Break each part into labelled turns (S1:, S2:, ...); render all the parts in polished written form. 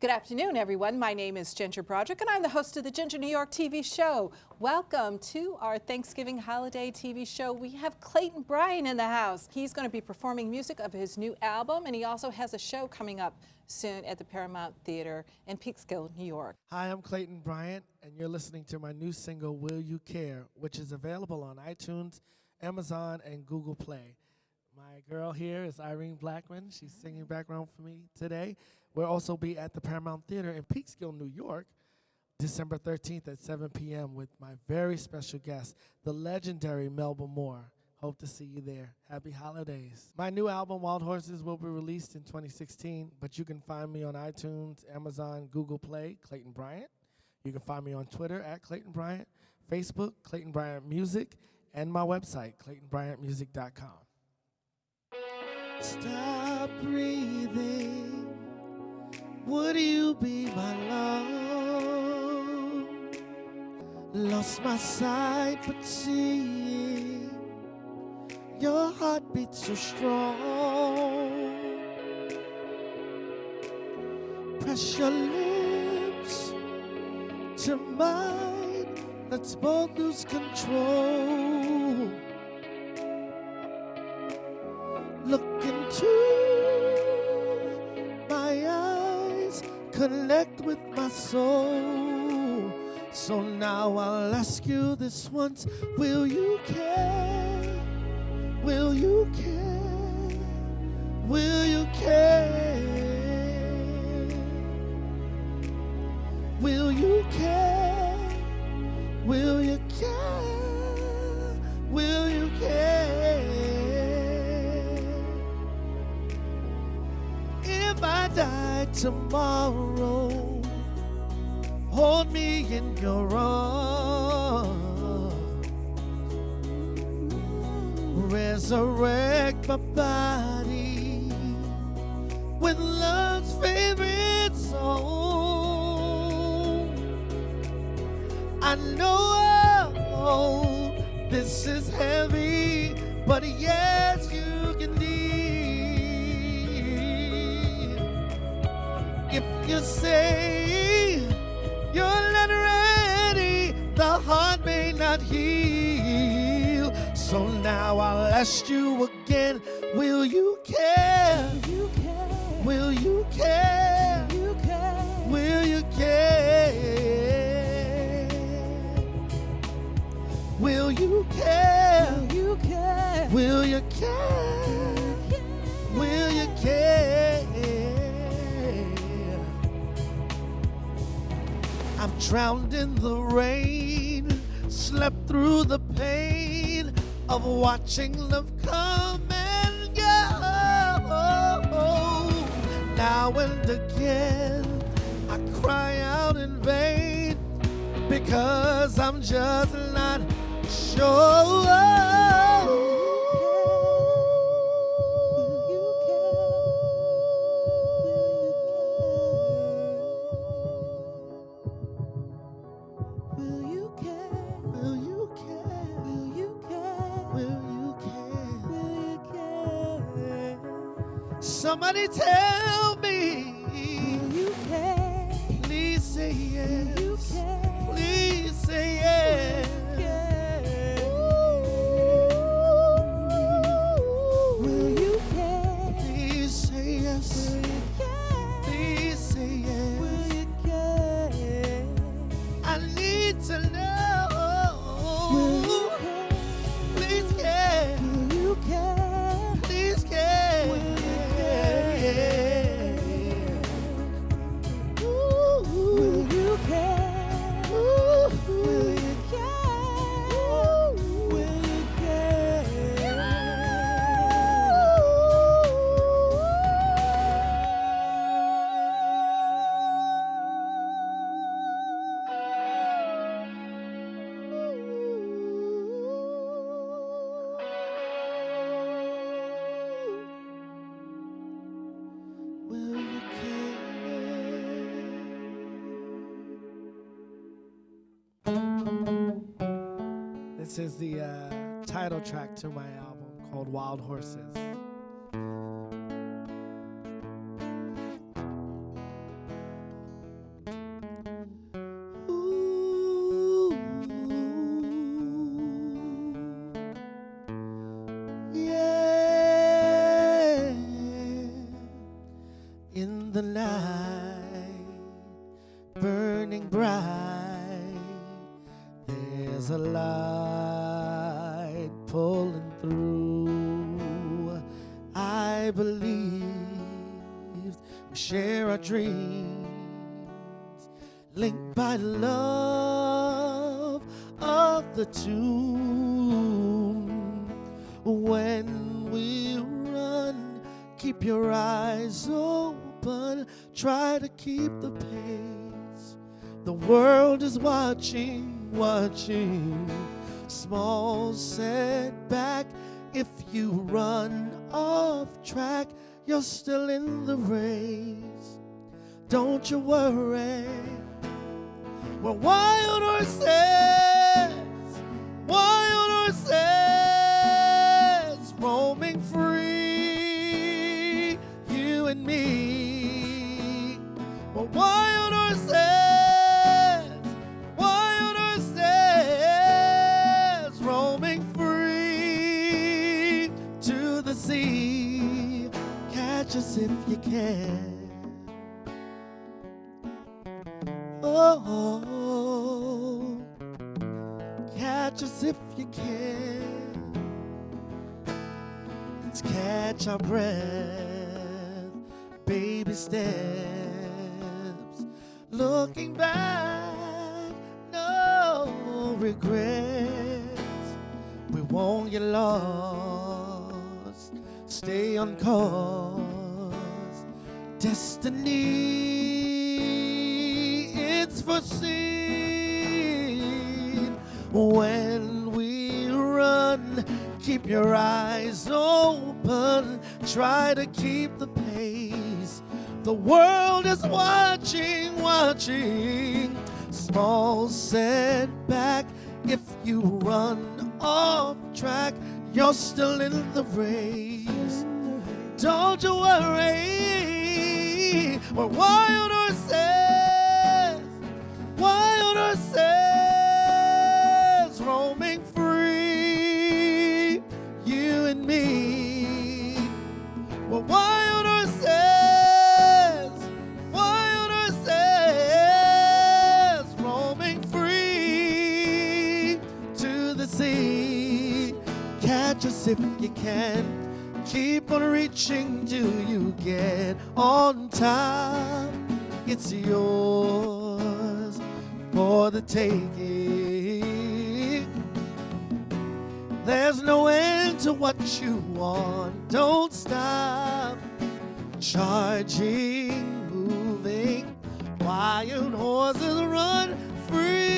S1: Good afternoon, everyone. My name is Ginger Broderick, and I'm the host of the Ginger New York TV show. Welcome to our Thanksgiving holiday TV show. We have Clayton Bryant in the house. He's going to be performing music of his new album, and he also has a show coming up soon at the Paramount Theater in Peekskill, New York.
S2: Hi, I'm Clayton Bryant, and you're listening to my new single, Will You Care, which is available on iTunes, Amazon, and Google Play. My girl here is Irene Blackman. She's singing background for me today. We'll also be at the Paramount Theater in Peekskill, New York, December 13th at 7 p.m. with my very special guest, the legendary Melba Moore. Hope to see you there. Happy holidays. My new album, Wild Horses, will be released in 2016, but you can find me on iTunes, Amazon, Google Play, Clayton Bryant. You can find me on Twitter at Clayton Bryant, Facebook, Clayton Bryant Music, and my website, ClaytonBryantMusic.com. Stop breathing. Would you be my love? Lost my sight, but seeing your heartbeat so strong. Press your lips to mine. Let's both lose control. Look into my eyes, connect with my soul. So now I'll ask you this once, will you care? Will you care? Will you care? Will you care? Will you care? Will you care? If I die tomorrow, hold me in your arms. Resurrect my body with love's favorite song. I know this is heavy, but yes, you can leave. If you say you're not ready, the heart may not heal. So now I'll ask you again, will you care? Will you care? Will you care? Will you care? Will you care? Will you care? I've drowned in the rain, slept through the pain of watching love come and go. Now and again, I cry out in vain because I'm just not sure. Somebody tell me, will you care? Please say yes. Will you care? Please say yes. Will you care? Please say yes. Will you care? Please say yes. Will you care? I need to know. Will you care? Please care. Will you care? Please care. Will you care? Will you care? Will you care? Will you care? Will you care? This is the title track to my album called Wild Horses. burning bright. There's a light pulling through. I believe we share our dreams, linked by love of the tune. When we run, keep your eyes open, try to keep the pace. The world is watching, watching. Small setback, if you run off track, you're still in the race. Don't you worry. We're wild horses, roaming free, you and me. We're wild horses, roaming free to the sea. Catch us if you can. Oh, catch us if you can. Let's catch our breath, baby steps. Looking back, no regrets. We won't get lost, stay on course. Destiny, it's foreseen. When we run, keep your eyes open, try to keep the pace. The world is watching, watching. Small setback, if you run off track, you're still in the race. Don't you worry, we're wild horses, roaming free, you and me. We're wild horses, roaming free to the sea. Catch us if you can. Keep on reaching till you get on top. It's yours for the taking. There's no end to what you want. Don't stop. Charging, moving, wild horses run free.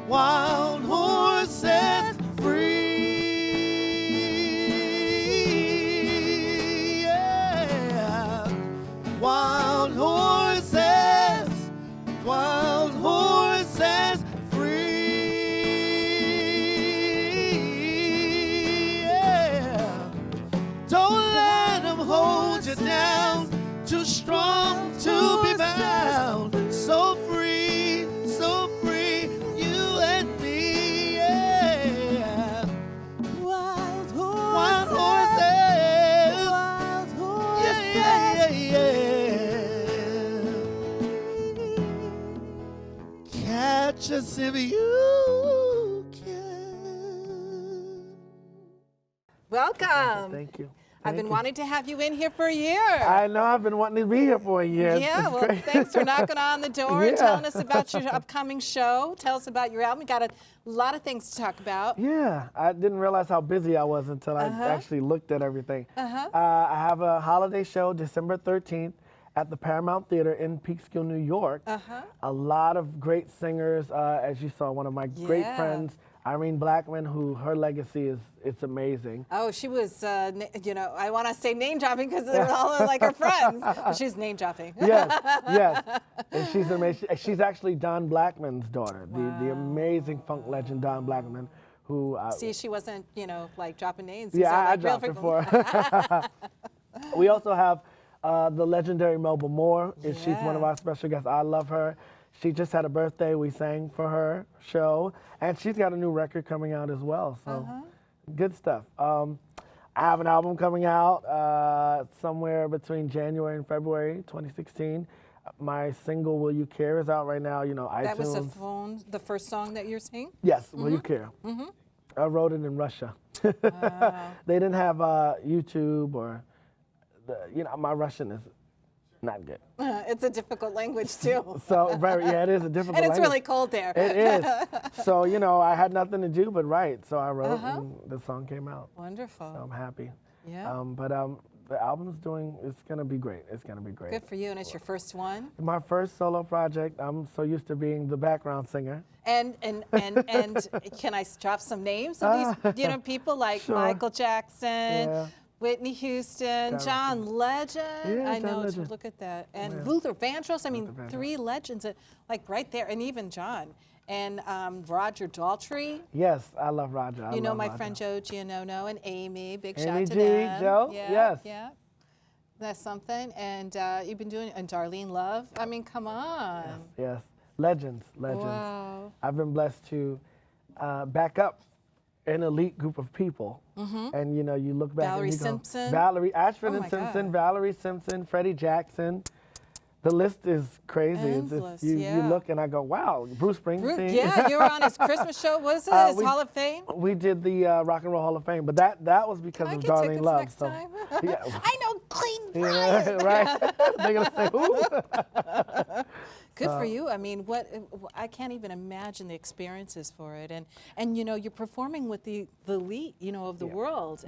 S2: Wild horses free, yeah. Wild horses free, yeah. Don't let them hold you down, too strong to be bound. So free, so free, you and me, yeah. Wild horses, yeah, yeah, yeah. Catch us if you can.
S1: Welcome.
S2: Thank you.
S1: I've been wanting to have you in here for a year.
S2: I know, I've been wanting to be here for a year.
S1: Yeah, well, thanks for knocking on the door and telling us about your upcoming show. Tell us about your album. We got a lot of things to talk about.
S2: Yeah, I didn't realize how busy I was until I actually looked at everything. I have a holiday show December 13th at the Paramount Theater in Peekskill, New York. A lot of great singers, as you saw, one of my great friends, Irene Blackman, who her legacy it's amazing.
S1: Oh, she was, you know, I want to say name dropping because they're all like her friends. But she's name dropping.
S2: Yes. And she's amazing. She's actually Don Blackman's daughter, the amazing funk legend Don Blackman, who.
S1: See, she wasn't, you know, like dropping names.
S2: Yeah, I
S1: like
S2: dropped it for her. We also have the legendary Melba Moore. She's one of our special guests. I love her. She just had a birthday. We sang for her show. And she's got a new record coming out as well. So good stuff. I have an album coming out somewhere between January and February 2016. My single, Will You Care, is out right now, you know, iTunes.
S1: That was the first song that you're singing?
S2: Yes, Will You Care. I wrote it in Russia. They didn't have YouTube or, you know, my Russian is not good.
S1: It's a difficult language too.
S2: So, it is a difficult
S1: and it's
S2: language.
S1: really cold there.
S2: It is. So, you know, I had nothing to do but write. So I wrote and the song came out.
S1: Wonderful.
S2: So I'm happy.
S1: Yeah.
S2: But the album's it's going to be great. It's going to be great.
S1: Good for you, and it's your first one?
S2: My first solo project. I'm so used to being the background singer.
S1: And can I drop some names of these, you know, people like Michael Jackson, Whitney Houston, John Legend.
S2: Yeah,
S1: I know,
S2: John Legend.
S1: look at that. And Luther Vandross, I mean, three legends, like right there, and even John. And Roger Daltrey.
S2: Yes, I love Roger.
S1: You know my friend Joe Giannono and Amy, big shout
S2: Amy
S1: to
S2: G,
S1: them.
S2: Joe, yes.
S1: Yeah, that's something. And you've been doing, and Darlene Love, I mean, come on.
S2: Yes. Legends.
S1: Wow.
S2: I've been blessed to back up an elite group of people. And, you know, you look back
S1: Valerie
S2: and you go,
S1: Simpson.
S2: Valerie, Ashford
S1: Oh
S2: and
S1: my
S2: Simpson,
S1: God.
S2: Valerie Simpson, Freddie Jackson. The list is crazy.
S1: Endless,
S2: You
S1: yeah.
S2: look and I go, wow, Bruce Springsteen.
S1: Yeah, you were on his Christmas show. What was it? His Hall of Fame?
S2: We did the Rock and Roll Hall of Fame, but that was because
S1: Can I
S2: of
S1: get
S2: Darlene
S1: tickets
S2: Love.
S1: next time?
S2: Yeah.
S1: I know Clayton
S2: Yeah,
S1: Bryant.
S2: right? They're gonna say, who?
S1: Good for you. I mean, I can't even imagine the experiences for it. And you know, you're performing with the elite, you know, of the world.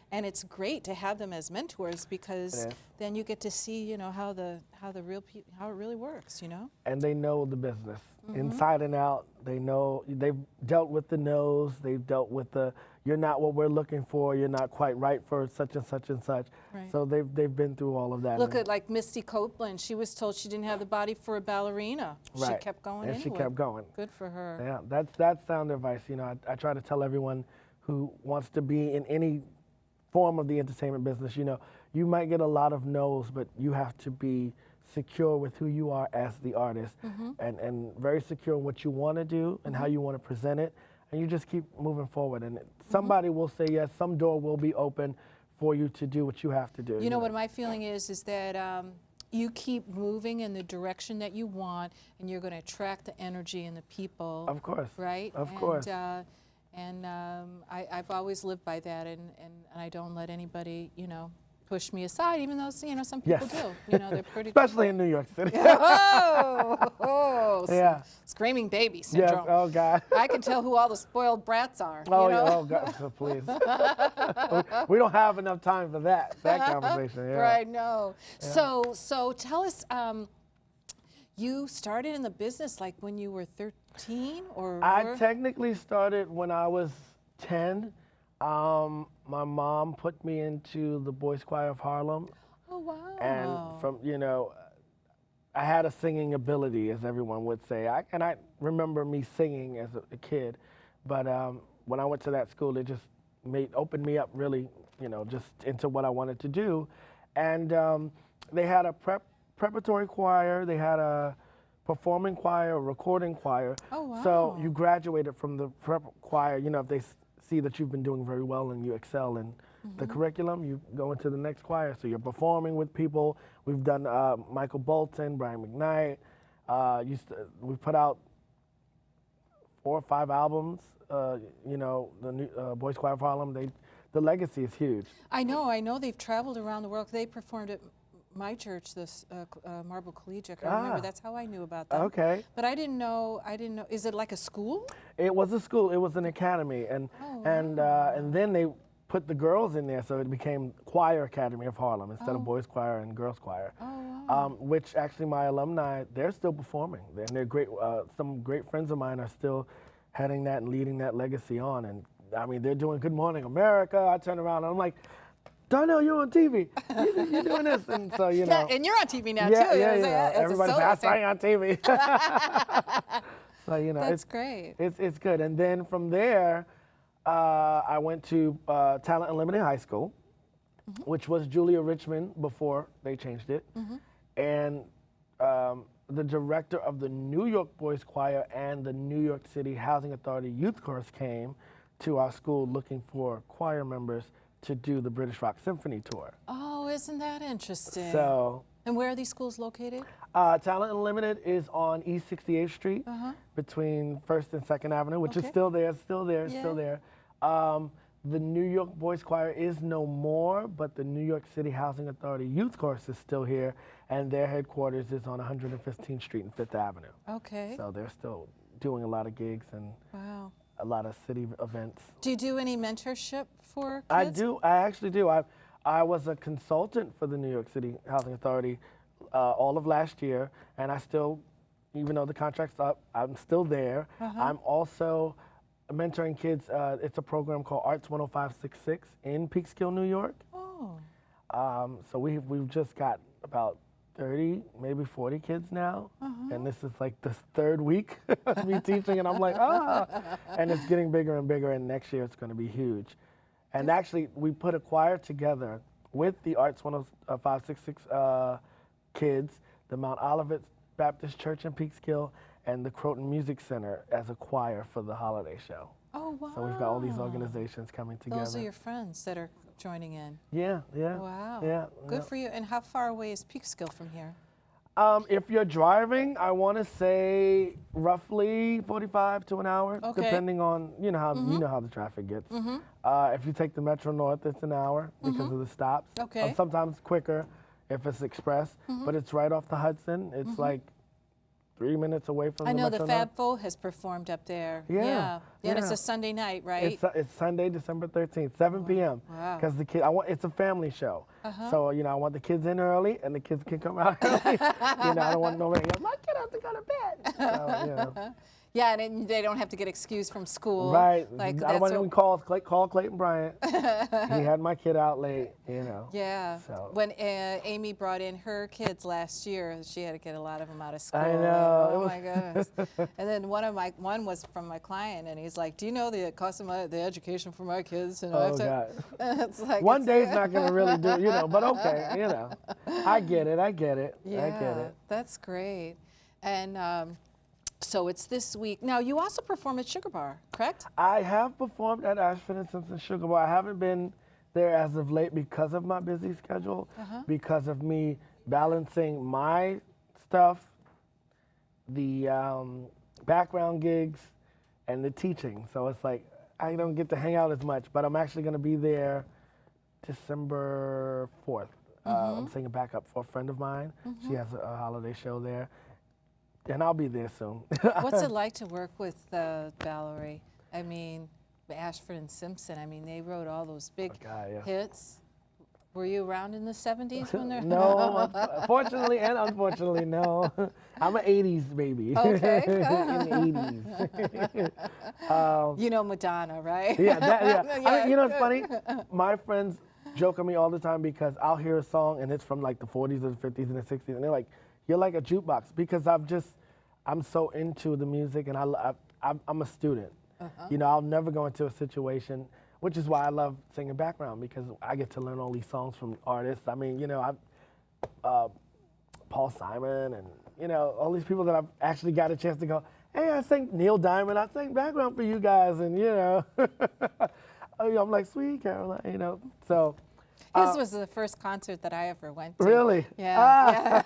S1: And it's great to have them as mentors because then you get to see, you know, how it really works, you know?
S2: And they know the business inside and out. They know, they've dealt with the no's, they've dealt with the, you're not what we're looking for, you're not quite right for such and such and such.
S1: Right.
S2: So they've been through all of that.
S1: Look at like Misty Copeland. She was told she didn't have the body for a ballerina.
S2: Right.
S1: She kept going
S2: and
S1: anyway.
S2: she kept going.
S1: Good for her.
S2: Yeah, that's sound advice. You know, I try to tell everyone who wants to be in any form of the entertainment business, you know, you might get a lot of no's, but you have to be secure with who you are as the artist and very secure in what you want to do and how you want to present it. And you just keep moving forward. And somebody will say yes, some door will be open for you to do what you have to do.
S1: You know what my feeling is that you keep moving in the direction that you want, and you're going to attract the energy and the people.
S2: Of course.
S1: Right?
S2: Of course.
S1: And I've always lived by that, and I don't let anybody, you know, push me aside, even though, you know, some people do. You know, they're pretty.
S2: Especially in New York City.
S1: Yeah. Screaming baby syndrome.
S2: Yes, oh God.
S1: I can tell who all the spoiled brats are.
S2: Oh,
S1: you know?
S2: yeah, oh God, so please. We don't have enough time for that conversation. Yeah.
S1: Right, no. Yeah. So tell us, you started in the business like when you were 13 or?
S2: I technically started when I was 10. My mom put me into the Boys Choir of Harlem.
S1: Oh, wow.
S2: And from, you know, I had a singing ability, as everyone would say. I remember me singing as a kid, but when I went to that school, it just opened me up really, you know, just into what I wanted to do. And they had a preparatory choir, they had a performing choir, a recording choir.
S1: Oh, wow.
S2: So you graduated from the prep choir, you know, if they see that you've been doing very well and you excel in the curriculum, you go into the next choir. So you're performing with people. We've done Michael Bolton, Brian McKnight. We put out 4 or 5 albums. You know, the new Boys Choir of Harlem. The legacy is huge.
S1: I know. They've traveled around the world. They performed at my church, this Marble Collegiate. I remember that's how I knew about them.
S2: Okay.
S1: But I didn't know. Is it like a school?
S2: It was a school. It was an academy, and then put the girls in there, so it became Choir Academy of Harlem instead of
S1: Oh.
S2: Boys Choir and Girls Choir.
S1: Oh, wow.
S2: Which actually my alumni, they're still performing. And they're great, some great friends of mine are still heading that and leading that legacy on. And I mean, they're doing Good Morning America. I turn around and I'm like, Darnell, you're on TV. You're doing this. And so, you know.
S1: Yeah, and you're on TV now,
S2: Yeah,
S1: too.
S2: yeah,
S1: As a-
S2: yeah.
S1: as a
S2: Everybody says,
S1: solo
S2: I
S1: singer.
S2: sang on TV. So, you know,
S1: That's great.
S2: it's good. And then from there, I went to Talent Unlimited High School, which was Julia Richmond before they changed it. And the director of the New York Boys Choir and the New York City Housing Authority Youth Chorus came to our school looking for choir members to do the British Rock Symphony Tour.
S1: Oh, isn't that interesting?
S2: So,
S1: And where are these schools located?
S2: Talent Unlimited is on East 68th Street between 1st and 2nd Avenue, which is
S1: Okay.
S2: still there, still there,
S1: Yeah.
S2: still there. The New York Boys Choir is no more, but the New York City Housing Authority Youth Chorus is still here, and their headquarters is on 115th Street and 5th Avenue.
S1: Okay.
S2: So they're still doing a lot of gigs and
S1: Wow.
S2: a lot of city events.
S1: Do you do any mentorship for kids?
S2: I do. I actually do. I was a consultant for the New York City Housing Authority all of last year, and I still, even though the contract's up, I'm still there. I'm also mentoring kids. It's a program called Arts 10566 in Peekskill, New York.
S1: Oh.
S2: So we've just got about 30, maybe 40 kids now, and this is like the third week of me teaching, and I'm like, and it's getting bigger and bigger, and next year it's going to be huge. And actually, we put a choir together with the Arts 10566 kids, the Mount Olivet Baptist Church in Peekskill, and the Croton Music Center as a choir for the holiday show.
S1: Oh, wow.
S2: So we've got all these organizations coming together.
S1: Those are your friends that are joining in.
S2: Yeah, yeah.
S1: Wow.
S2: Yeah.
S1: Good for you. And how far away is Peekskill from here?
S2: If you're driving, I want to say roughly 45 to an hour,
S1: Okay.
S2: depending on you know how the traffic gets. If you take the Metro North, it's an hour because of the stops.
S1: Okay.
S2: Sometimes quicker if it's express, but it's right off the Hudson. It's like 3 minutes away from
S1: I
S2: the
S1: know
S2: Metro
S1: the
S2: North.
S1: Fab Four has performed up there.
S2: Yeah,
S1: And it's
S2: yeah.
S1: a Sunday night, right?
S2: It's Sunday, December 13th, 7 p.m.
S1: Wow.
S2: Because the kid, it's a family show. So I want the kids in early, and the kids can come out early. I don't want nobody. My kid has to go to bed. So,
S1: Yeah, and they don't have to get excused from school.
S2: Right.
S1: Like
S2: I don't
S1: that's
S2: want
S1: what-
S2: anyone calls. Call Clayton Bryant. He had my kid out late.
S1: Yeah.
S2: So.
S1: When Amy brought in her kids last year, she had to get a lot of them out of school.
S2: I know.
S1: Oh my goodness. And then one was from my client, and he's like, "Do you know the cost of the education for my kids?" And I have
S2: Oh
S1: to,
S2: God.
S1: it's like
S2: One
S1: it's-
S2: day's not gonna really do, but okay, I get it.
S1: Yeah,
S2: I get it.
S1: that's great. And so it's this week. Now you also perform at Sugar Bar, correct?
S2: I have performed at Ashford and Simpson Sugar Bar. I haven't been there as of late because of my busy schedule, because of me balancing my stuff, the background gigs, and the teaching. So it's like I don't get to hang out as much, but I'm actually going to be there December 4th. I'm singing backup for a friend of mine. She has a holiday show there, and I'll be there soon.
S1: What's it like to work with Valerie? I mean, Ashford and Simpson. I mean, they wrote all those big
S2: God, yeah.
S1: hits. Were you around in the 70s when they're?
S2: No, fortunately and unfortunately, no. I'm an 80s baby.
S1: Okay.
S2: In the 80s.
S1: You know Madonna, right?
S2: Yeah,
S1: Yeah,
S2: it's funny? My friends joke on me all the time because I'll hear a song and it's from like the 40s or the 50s and the 60s, and they're like, "You're like a jukebox," because I'm so into the music, and I'm a student. I'll never go into a situation, which is why I love singing background, because I get to learn all these songs from artists. I mean, Paul Simon and, all these people that I've actually got a chance to go, "Hey, I sang Neil Diamond, I sang background for you guys," and, I'm like, "Sweet Caroline," so.
S1: His was the first concert that I ever went to.
S2: Really?
S1: Yeah.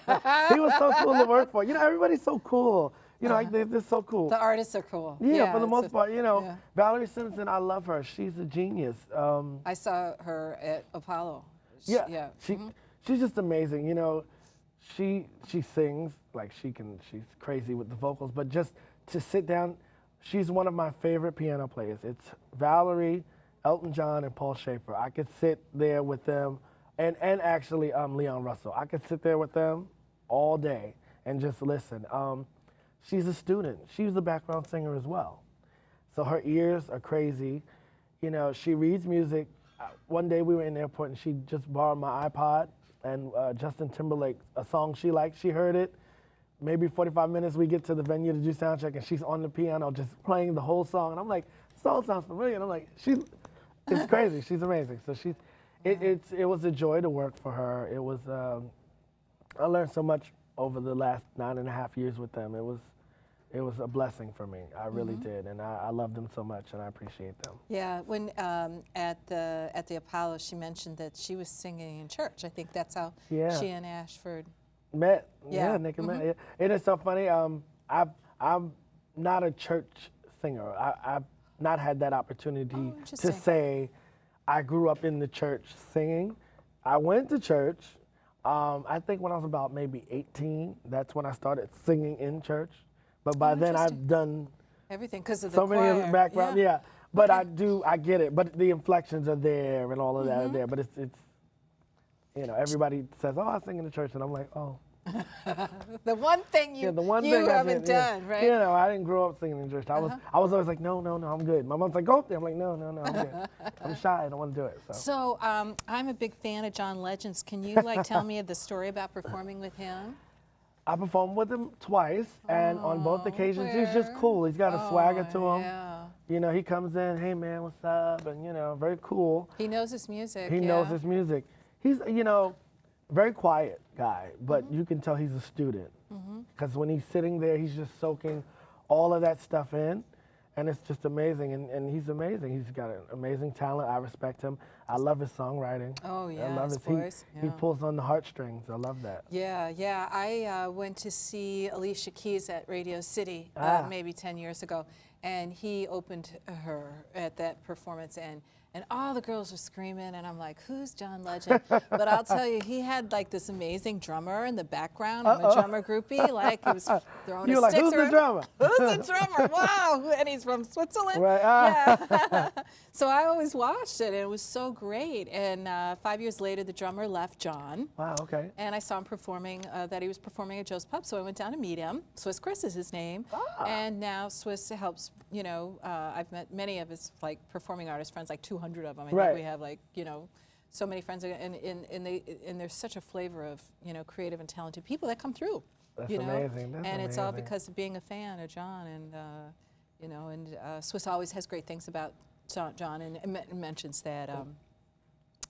S2: He was so cool to work for. Everybody's so cool. Like they're so cool.
S1: The artists are cool.
S2: Yeah, for the
S1: it's
S2: most part,
S1: yeah.
S2: Valerie Simpson, I love her. She's a genius.
S1: I saw her at Apollo.
S2: Yeah, she's just amazing. She sings like she's crazy with the vocals, but just to sit down, she's one of my favorite piano players. It's Valerie, Elton John and Paul Schaefer. I could sit there with them, and actually Leon Russell. I could sit there with them all day and just listen. She's a student. She was a background singer as well. So her ears are crazy. You know, she reads music. One day we were in the airport and she just borrowed my iPod and Justin Timberlake, a song she liked, she heard it. Maybe 45 minutes we get to the venue to do sound check and she's on the piano just playing the whole song. And I'm like, this song sounds familiar. And I'm like, it's crazy. She's amazing. So it was a joy to work for her. It was, I learned so much over the last 9.5 years with them. It was a blessing for me. I really did, and I love them so much, and I appreciate them.
S1: Yeah, when at the Apollo, she mentioned that she was singing in church. I think that's how she and Ashford
S2: met. Yeah, Nick and Matt. Yeah. It is so funny. I'm not a church singer. I've not had that opportunity to say I grew up in the church singing. I went to church. I think when I was about maybe 18, that's when I started singing in church. But by then I've done
S1: everything because of the
S2: so
S1: choir.
S2: many other background. Yeah. But I get it. But the inflections are there and all of that are there. But it's you know, everybody says, "Oh, I sing in the church," and I'm like, "Oh."
S1: The one thing you haven't done, right?
S2: You know, I didn't grow up singing in church. I was always like, no, I'm good. My mom's like, go up there. I'm like, no, I'm good. I'm shy. I don't want to do it.
S1: So I'm a big fan of John Legend's. Can you tell me the story about performing with him?
S2: I performed with him twice, and on both occasions, he's just cool. He's got a swagger to him.
S1: Yeah.
S2: You know, he comes in, hey man, what's up? And you know, very cool.
S1: He knows his music.
S2: He knows his music. He's, you know, very quiet guy, but you can tell he's a student. Because when he's sitting there, he's just soaking all of that stuff in. And it's just amazing, and he's amazing. He's got an amazing talent. I respect him. I love his songwriting.
S1: Oh yeah,
S2: I love
S1: his voice.
S2: He pulls on the heartstrings. I love that.
S1: Yeah. I went to see Alicia Keys at Radio City maybe 10 years ago, and he opened her at that performance, and all the girls were screaming, and I'm like, who's John Legend? But I'll tell you, he had like this amazing drummer in the background. I'm a drummer groupie, like he was throwing his sticks
S2: who's the drummer?
S1: Who's the drummer? Wow, and he's from Switzerland.
S2: Right.
S1: Yeah. So I always watched it, and it was so great. And 5 years later, the drummer left John.
S2: Wow, okay.
S1: And I saw him performing, that he was performing at Joe's Pub, so I went down to meet him. Swiss Chris is his name. And now Swiss helps, you know, I've met many of his like performing artist friends, like 200 of them. I think we have like, you know, so many friends, and there's such a flavor of, you know, creative and talented people that come through.
S2: That's
S1: you know?
S2: amazing. That's
S1: and it's all
S2: amazing.
S1: because of being a fan of John, and you know, and Swiss always has great things about John, and mentions that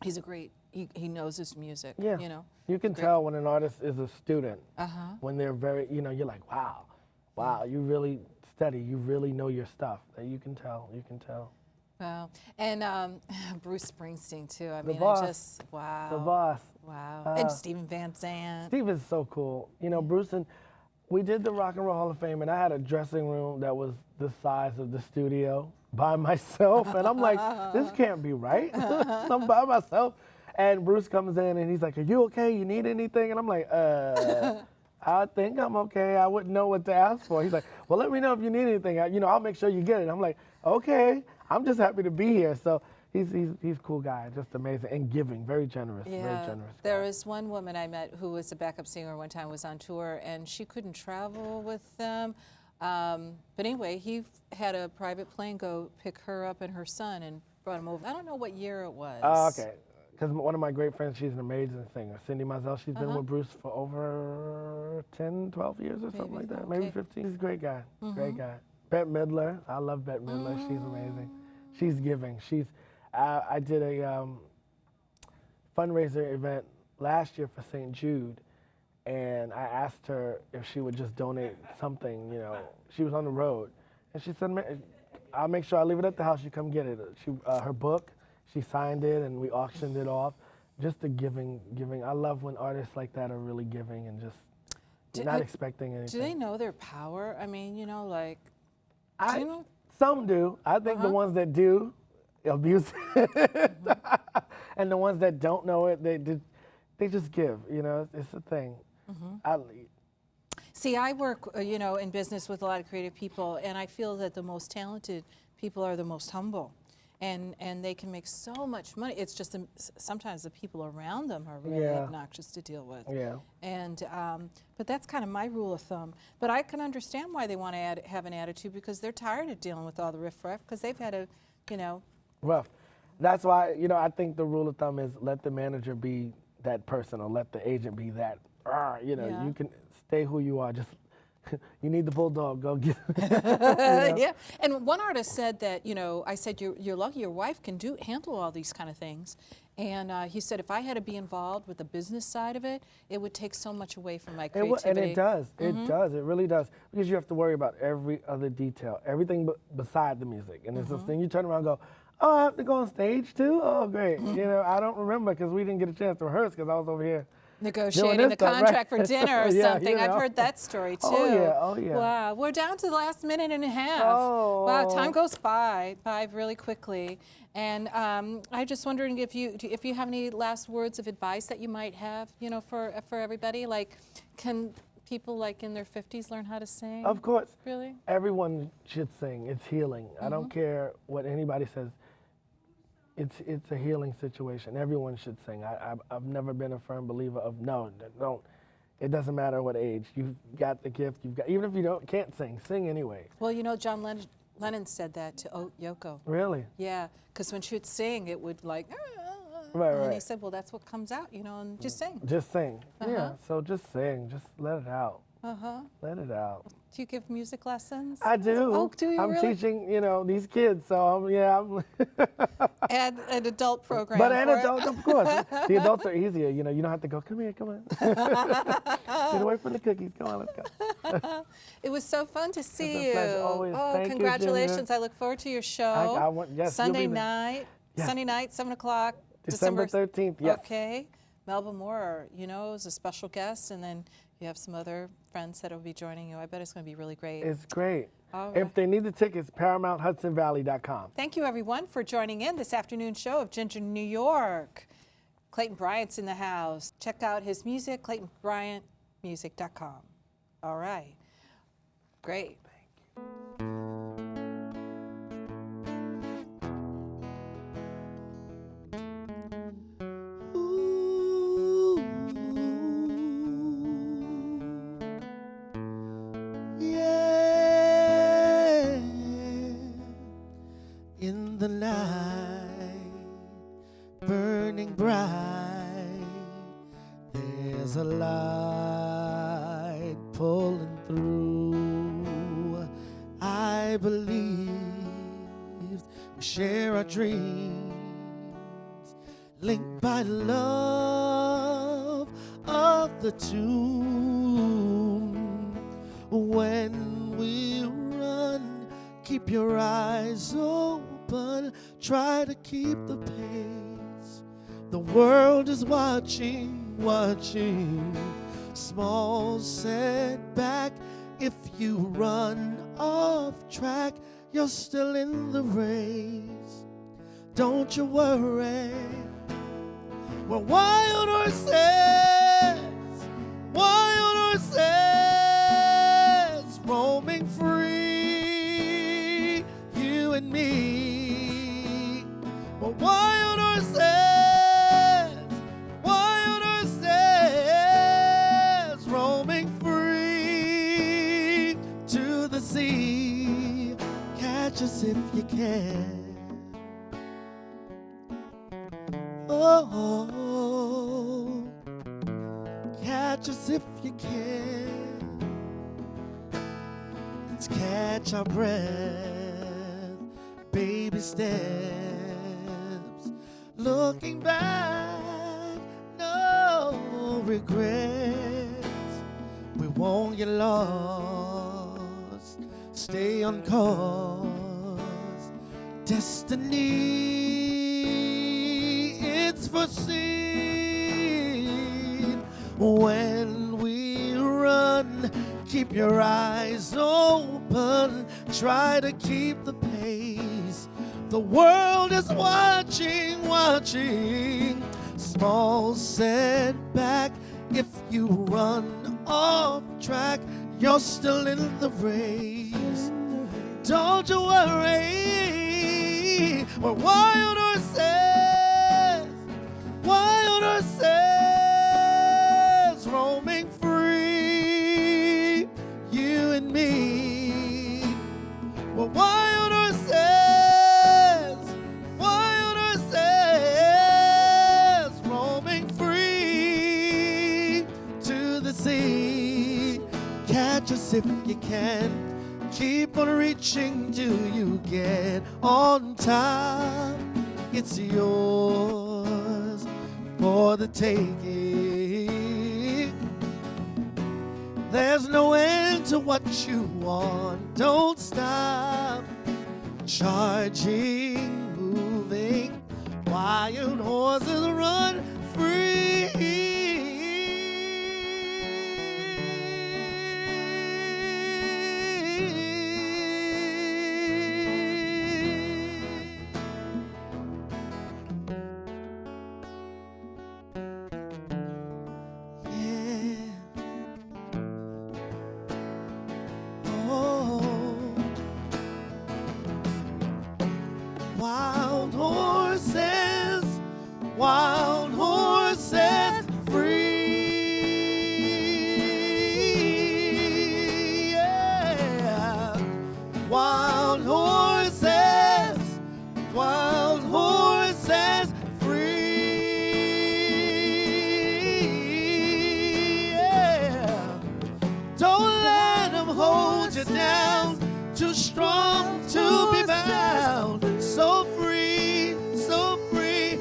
S1: he's a great. He knows his music.
S2: Yeah.
S1: You know.
S2: You can tell when an artist is a student. When they're very, you know, you're like, wow, you really study. You really know your stuff. You can tell. You can tell.
S1: Wow. And Bruce Springsteen too. I mean,
S2: boss.
S1: I just wow.
S2: The boss.
S1: Wow. And Stephen Van Zandt.
S2: Steve is so cool. You know, Bruce, and we did the Rock and Roll Hall of Fame, and I had a dressing room that was the size of the studio by myself, and I'm like, this can't be right. I'm by myself. And Bruce comes in and he's like, are you okay? You need anything? And I'm like, I think I'm okay. I wouldn't know what to ask for. He's like, well, let me know if you need anything. You know, I'll make sure you get it. I'm like, okay. I'm just happy to be here. So he's a cool guy, just amazing and giving, very generous, very generous.
S1: There was one woman I met who was a backup singer one time, was on tour, and she couldn't travel with them. But anyway, he had a private plane go pick her up and her son and brought him over. I don't know what year it was.
S2: Okay. Because one of my great friends, she's an amazing singer, Cindy Mizell. She's been with Bruce for over 10, 12 years or something like that, maybe 15. He's a great guy, great guy. Bette Midler, I love Bette Midler. She's amazing. She's giving. I did a fundraiser event last year for St. Jude, and I asked her if she would just donate something, you know. She was on the road, and she said, I'll make sure I leave it at the house, you come get it. Her book, she signed it, and we auctioned it off. Just the giving. I love when artists like that are really giving and just not expecting anything.
S1: Do they know their power? I mean, you know, like,
S2: some do. I think the ones that do abuse it, and the ones that don't know it, they just give. You know, it's a thing.
S1: See, I work, you know, in business with a lot of creative people, and I feel that the most talented people are the most humble. and they can make so much money. It's just sometimes the people around them are really obnoxious to deal with.
S2: Yeah.
S1: And but that's kind of my rule of thumb. But I can understand why they want to have an attitude, because they're tired of dealing with all the riffraff, because they've had a, you know.
S2: Rough. That's why, you know, I think the rule of thumb is let the manager be that person, or let the agent be that. You know, you can stay who you are. Just you need the bulldog. Go get it. You know?
S1: Yeah. And one artist said that, you know, I said you're lucky your wife can handle all these kind of things, and he said if I had to be involved with the business side of it, it would take so much away from my creativity.
S2: And it does. It does. It really does, because you have to worry about every other detail, everything beside the music. And it's this thing you turn around and go, oh, I have to go on stage too? Oh, great. You know, I don't remember, because we didn't get a chance to rehearse because I was over here
S1: negotiating the contract for dinner or something.
S2: You know.
S1: I've heard that story too.
S2: Oh yeah.
S1: Wow, we're down to the last minute and a half.
S2: Oh.
S1: Wow, time goes by really quickly. And I'm just wondering if you have any last words of advice that you might have, you know, for everybody. Like, can people like in their 50s learn how to sing?
S2: Of course.
S1: Really?
S2: Everyone should sing. It's healing. I don't care what anybody says. It's a healing situation. Everyone should sing. I've never been a firm believer of no, don't. It doesn't matter what age. You've got the gift. Even if you can't sing anyway.
S1: Well, you know, John Lennon said that to Yoko.
S2: Really?
S1: Yeah, because when she would sing, it would like.
S2: Right.
S1: And he said, well, that's what comes out, you know, and just sing.
S2: Just sing. Yeah. So just sing. Just let it out. Let it out.
S1: Do you give music lessons?
S2: I do.
S1: Oh, do you
S2: I'm
S1: really?
S2: teaching, you know, these kids, so I'm
S1: Add an adult program.
S2: But an
S1: for
S2: adult, of course. The adults are easier, you know. You don't have to go, come here, come on. Get away from the cookies. Come on, let's go.
S1: It was so fun to see you.
S2: Pleasure, always.
S1: Oh,
S2: Thank you,
S1: congratulations.
S2: Ginger.
S1: I look forward to your show.
S2: Yes,
S1: Sunday
S2: you'll be there.
S1: night.
S2: Yes.
S1: Sunday night, 7 o'clock.
S2: December 13th, yes.
S1: Okay. Melba Moore, you know, is a special guest, and then you have some other friends that will be joining you. I bet it's going to be really great.
S2: It's great.
S1: All
S2: If
S1: right.
S2: they need the tickets, ParamountHudsonValley.com.
S1: Thank you, everyone, for joining in this afternoon show of Ginger New York. Clayton Bryant's in the house. Check out his music, ClaytonBryantMusic.com. All right. Great.
S2: In the night, burning bright, there's a light pulling through. I believe we share our dreams, linked by love of the tune. When we run, keep your eyes open, try to keep the pace. The world is watching, watching. Small setback, if you run off track, you're still in the race. Don't you worry. We're wild horses, roaming free, you and me. We're wild horses, roaming free to the sea. Catch us if you can. Oh, catch us if you can. Let's catch our breath, baby steps, looking back, no regrets. We won't get lost, stay on course. Destiny, it's foreseen. When we run, keep your eyes open, try to keep the pace. The world is watching, watching. Small setback, if you run off track, you're still in the race. Don't you worry, We're wild horses, roaming free, you and me. We're wild horses, roaming free to the sea. Catch us if you can. Keep on reaching till you get on top. It's yours for the taking. There's no end to what you want. Don't stop. Charging, moving, wild horses run free. Wild horses free, yeah. Wild horses free, yeah. Don't let them hold you down, too strong to be bound, so free, so free.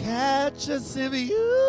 S2: Catch us if you